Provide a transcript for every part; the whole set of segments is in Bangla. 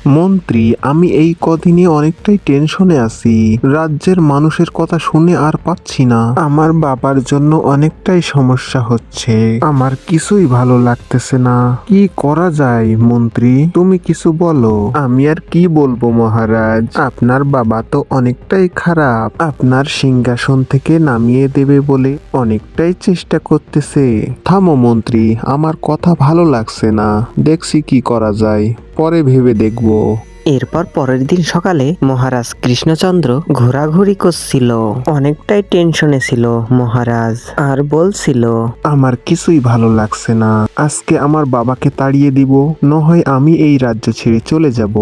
মন্ত্রী, আমি এই কদিনে অনেকটাই টেনশনে আছি। রাজ্যের মানুষের কথা শুনে আর পাচ্ছি না। আমার বাবার জন্য অনেকটাই সমস্যা হচ্ছে। আমার কিছুই ভালো লাগতেছে না। কি করা যায় মন্ত্রী, তুমি কিছু বলো। আমি আর কি বলবো মহারাজ, আপনার বাবা তো অনেকটাই খারাপ। আপনার সিংহাসন থেকে নামিয়ে দেবে বলে অনেকটাই চেষ্টা করতেছে। থামো মন্ত্রী, আমার কথা ভালো লাগছে না। দেখছি কি করা যায়, পরে ভেবে দেখব। এরপর পরের দিন সকালে মহারাজ কৃষ্ণচন্দ্র ঘোরাঘুরি করছিল। অনেকটাই টেনশনে ছিল মহারাজ, আর বলছিল, আমার কিছুই ভালো লাগছে না। আজকে আমার বাবাকে তাড়িয়ে দিব, নয় আমি এই রাজ্য ছেড়ে চলে যাব।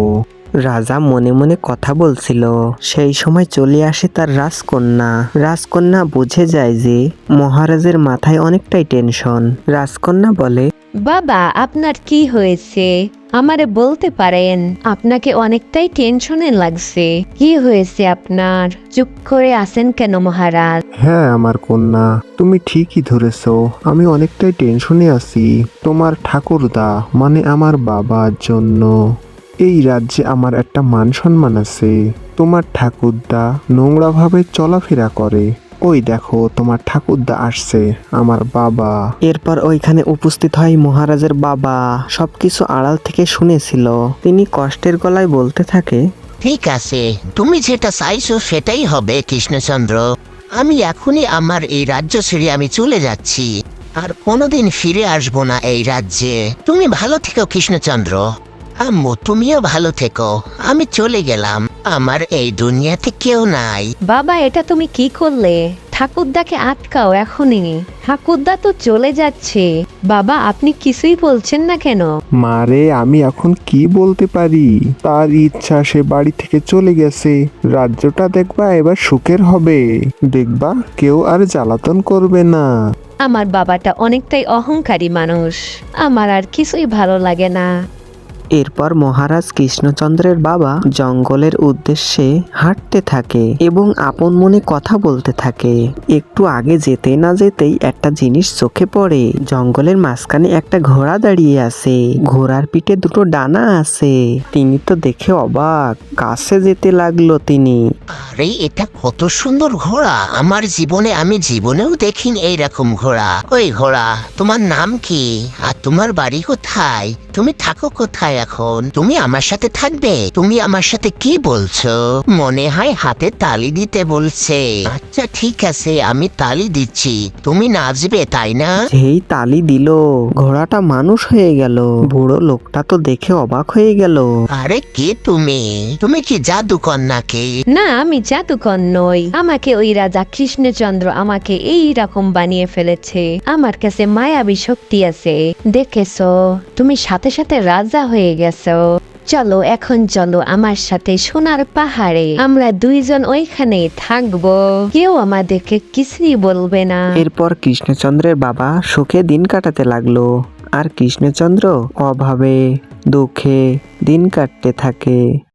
রাজা মনে মনে কথা বলছিল। সেই সময় চলে আসে তার রাজকন্যা। রাজকন্যা বুঝে যায় যে মহারাজের মাথায় অনেকটাই টেনশন। রাজকন্যা বলে, বাবা, আপনার কি হয়েছে আমারে বলতে পারেন? আপনাকে অনেকটাই টেনশনে লাগছে। কি হয়েছে আপনার? চুপ করে আছেন কেন মহারাজ? হ্যাঁ আমার কন্যা, তুমি ঠিকই ধরেছ। আমি অনেকটাই টেনশনে আছি তোমার ঠাকুরদা মানে আমার বাবার জন্য। এই রাজ্যে আমার একটা মান সম্মান আছে। তোমার ঠাকুরদা নোংরাভাবে চলাফেরা করে। ওই দেখো তোমার ঠাকুরদা আসছে, আমার বাবা। এরপর ওইখানে উপস্থিত হয় মহারাজের বাবা। সবকিছু আড়াল থেকে শুনেছিল। তিনি কষ্টের গলায় বলতে থাকে, ঠিক আছে, তুমি যেটা চাইছো সেটাই হবে কৃষ্ণচন্দ্র। আমি এখনই আমার এই রাজ্য ছেড়ে আমি চলে যাচ্ছি, আর কোনোদিন ফিরে আসবো না এই রাজ্যে। তুমি ভালো থেকো কৃষ্ণচন্দ্র। আম্মু, তুমিও ভালো থেকো। আমি চলে গেলাম, আমার এই দুনিয়াতে কেউ নাই। বাবা, এটা তুমি কি করলে? ঠাকুরদাকে আটকাও এখনই। ঠাকুরদা তো চলে যাচ্ছে। বাবা, আপনি কিছুই বলছেন না কেন? মারে, আমি এখন কি বলতে পারি? তার ইচ্ছা, সে বাড়ি থেকে চলে গেছে। রাজ্যটা দেখবা এবার সুখের হবে। দেখবা কেউ আর জ্বালাতন করবে না। আমার বাবাটা অনেকটাই অহংকারী মানুষ। আমার আর কিছুই ভালো লাগে না। এরপর মহারাজ কৃষ্ণচন্দ্রের বাবা জঙ্গলের উদ্দেশ্যে হাঁটতে থাকে এবং আপন মনে কথা বলতে থাকে। একটু আগে যেতে না যেতেই একটা জিনিস চোখে পড়ে। জঙ্গলের মাঝখানে একটা ঘোড়া দাঁড়িয়ে আছে। ঘোড়ার পিঠে দুটো ডানা আছে। তিনি তো দেখে অবাক। কাছে যেতে লাগলো তিনি। আরে, এটা কত সুন্দর ঘোড়া! আমার জীবনে আমি জীবনেও দেখিনি এইরকম ঘোড়া। ওই ঘোড়া, তোমার নাম কি? আর তোমার বাড়ি কোথায়? তুমি থাকো কোথায় এখন? তুমি আমার সাথে থাকবে? তুমি আমার সাথে কি বলছো? মনে হয় হাতে তালি দিতে বলছে। আচ্ছা ঠিক আছে, আমি তালি দিচ্ছি। তুমি নাচবে তাই না? যেই তালি দিল, ঘোড়াটা মানুষ হয়ে গেল। বুড়ো লোকটা তো দেখে অবাক হয়ে গেল। আরে কে তুমি? তুমি কি জাদুকর নাকি? না, আমি জাদুকর নই। আমাকে ওই রাজা কৃষ্ণচন্দ্র আমাকে এই রকম বানিয়ে ফেলেছে। আমার কাছে মায়াবী শক্তি আছে। দেখেছো, তুমি সাথে সাথে রাজা হয়ে গেছো। চলো এখন, চলো আমার সাথে সোনার পাহাড়ে। আমরা দুইজন ওইখানে থাকবো। কেউ আমাদেরকে কিছুই বলবে না। এরপর কৃষ্ণচন্দ্রের বাবা সুখে দিন কাটাতে লাগলো, আর কৃষ্ণচন্দ্র অভাবে দুঃখে দিন কাটতে থাকে।